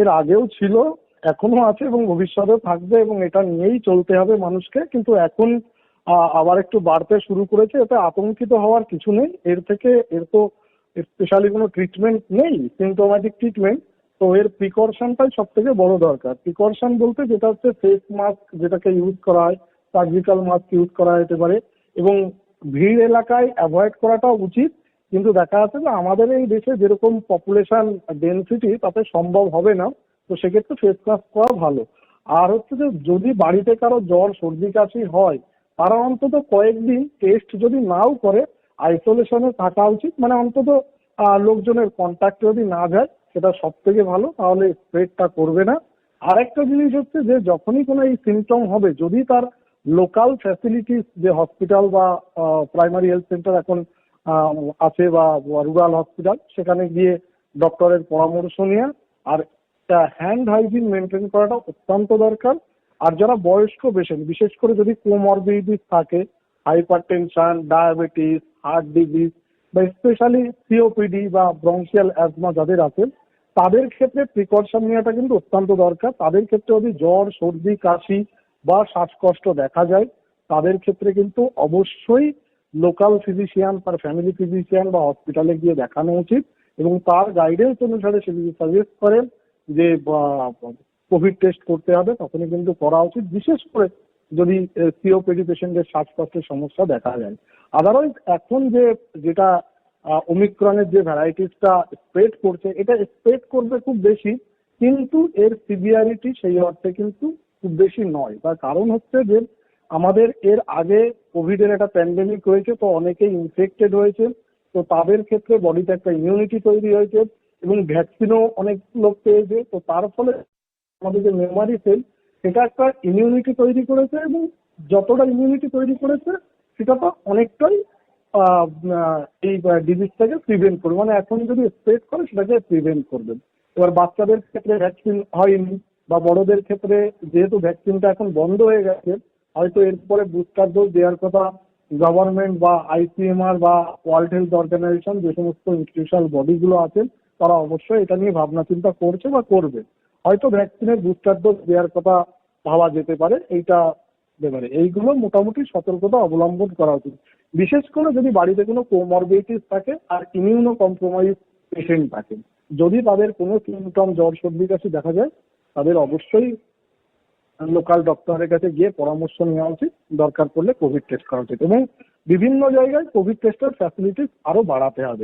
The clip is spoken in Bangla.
এর আগেও ছিল, এখনো আছে এবং ভবিষ্যতেও থাকবে, এবং এটা নিয়েই চলতে হবে মানুষকে। কিন্তু এখন আবার একটু বাড়তে শুরু করেছে। এতে আতঙ্কিত হওয়ার কিছু নেই। এর তো স্পেশালি কোনো ট্রিটমেন্ট নেই, সিমটোম্যাটিক ট্রিটমেন্ট। তো এর প্রিকশনটাই সব থেকে বড় দরকার। প্রিকশন বলতে যেটা হচ্ছে ফেস মাস্ক যেটাকে ইউজ করা হয়, সার্জিক্যাল মাস্ক ইউজ করা যেতে পারে, এবং ভিড় এলাকায় অ্যাভয়েড করাটা উচিত। কিন্তু দেখা যাচ্ছে যে আমাদের এই দেশে যেরকম পপুলেশন ডেনসিটি, তাতে সম্ভব হবে না। তো সেক্ষেত্রে ফেস মাস্ক করা ভালো। আর হচ্ছে যে যদি বাড়িতে কারো জ্বর সর্দি কাশি হয়, তারা অন্তত কয়েকদিন টেস্ট যদি নাও করে আইসোলেশনে থাকা উচিত। মানে অন্তত লোকজনের কন্ট্যাক্ট যদি না যায়, সেটা সব থেকে ভালো, তাহলে স্প্রেডটা করবে না। আরেকটা জিনিস হচ্ছে যে যখনই কোনো এই সিমটম হবে, যদি তার লোকাল ফ্যাসিলিটিস যে হসপিটাল বা প্রাইমারি হেলথ সেন্টার এখন আছে, বা রুরাল হসপিটাল, সেখানে গিয়ে ডক্টরের পরামর্শ নেওয়া। আর হ্যান্ড হাইজিন মেনটেন করাটা অত্যন্ত দরকার। আর যারা বয়স্ক পেশেন্ট, বিশেষ করে যদি কোমরবিডিটিস থাকে, hyper tension, diabetes, heart disease, বা স্পেশালি সিওপিডি বা ব্রঙ্কিয়াল অ্যাজমা যাদের আছে, তাদের ক্ষেত্রে প্রিকশন নেওয়াটা কিন্তু অত্যন্ত দরকার। তাদের ক্ষেত্রে যদি জ্বর সর্দি কাশি বা শ্বাসকষ্ট দেখা যায়, তাদের ক্ষেত্রে কিন্তু অবশ্যই লোকাল ফিজিশিয়ান বা ফ্যামিলি ফিজিশিয়ান বা হসপিটালে গিয়ে দেখানো উচিত। এবং তার গাইডেন্স অনুসারে সে যদি সাজেস্ট করেন যে কোভিড টেস্ট করতে হবে, তখনই কিন্তু করা উচিত, বিশেষ করে যদি সিওপিডি পেশেন্টের শ্বাসকষ্টের সমস্যা দেখা যায়। আদারওয়াইজ এখন যেটা ওমিক্রনের যে ভ্যারাইটিসটা স্প্রেড করছে, এটা স্প্রেড করবে খুব বেশি, কিন্তু এর সিভিয়ারিটি সেই অর্থে কিন্তু খুব বেশি নয়। তার কারণ হচ্ছে যে আমাদের এর আগে কোভিডের একটা প্যান্ডেমিক হয়েছে, তো অনেকেই ইনফেক্টেড হয়েছে। তো তাদের ক্ষেত্রে বডিতে একটা ইমিউনিটি তৈরি হয়েছে, এবং ভ্যাকসিনও অনেক লোক পেয়েছে। তো তার ফলে আমাদের যে মেমোরি সেল, সেটা একটা ইমিউনিটি তৈরি করেছে, এবং যতটা ইমিউনিটি তৈরি করেছে সেটা তো অনেকটাই আহ, আহ, এই ডিজিজটাকে প্রিভেন্ট করবে। মানে এখন যদি স্প্রেড করে সেটাকে প্রিভেন্ট করবে। এবার বাচ্চাদের ক্ষেত্রে ভ্যাকসিন হয়নি, বা বড়দের ক্ষেত্রে যেহেতু ভ্যাকসিনটা এখন বন্ধ হয়ে গেছে, হয়তো এরপরে বুস্টার ডোজ দেওয়ার কথা গভর্নমেন্ট বা আইসিএমআর বা ওয়ার্ল্ড হেলথ অর্গানাইজেশন, যে সমস্ত ইনস্টিটিউশনাল বডিগুলো আছেন, তারা অবশ্যই এটা নিয়ে ভাবনা চিন্তা করছে বা করবে। হয়তো ভ্যাকসিনের বুস্টার ডোজ দেওয়ার কথা ভাবা যেতে পারে। এইগুলো মোটামুটি সতর্কতা অবলম্বন করা উচিত, বিশেষ করে যদি বাড়িতে কোনো কোমরবিডিটিস থাকে আর ইমিউনো কম্প্রোমাইজ পেশেন্ট থাকে। যদি তাদের কোনো সিমটম জ্বর সর্দি কাশি দেখা যায়, তাদের অবশ্যই লোকাল ডক্টরের কাছে গিয়ে পরামর্শ নেওয়া উচিত। দরকার পড়লে কোভিড টেস্ট করা উচিত, এবং বিভিন্ন জায়গায় কোভিড টেস্টের ফ্যাসিলিটিস আরো বাড়াতে হবে।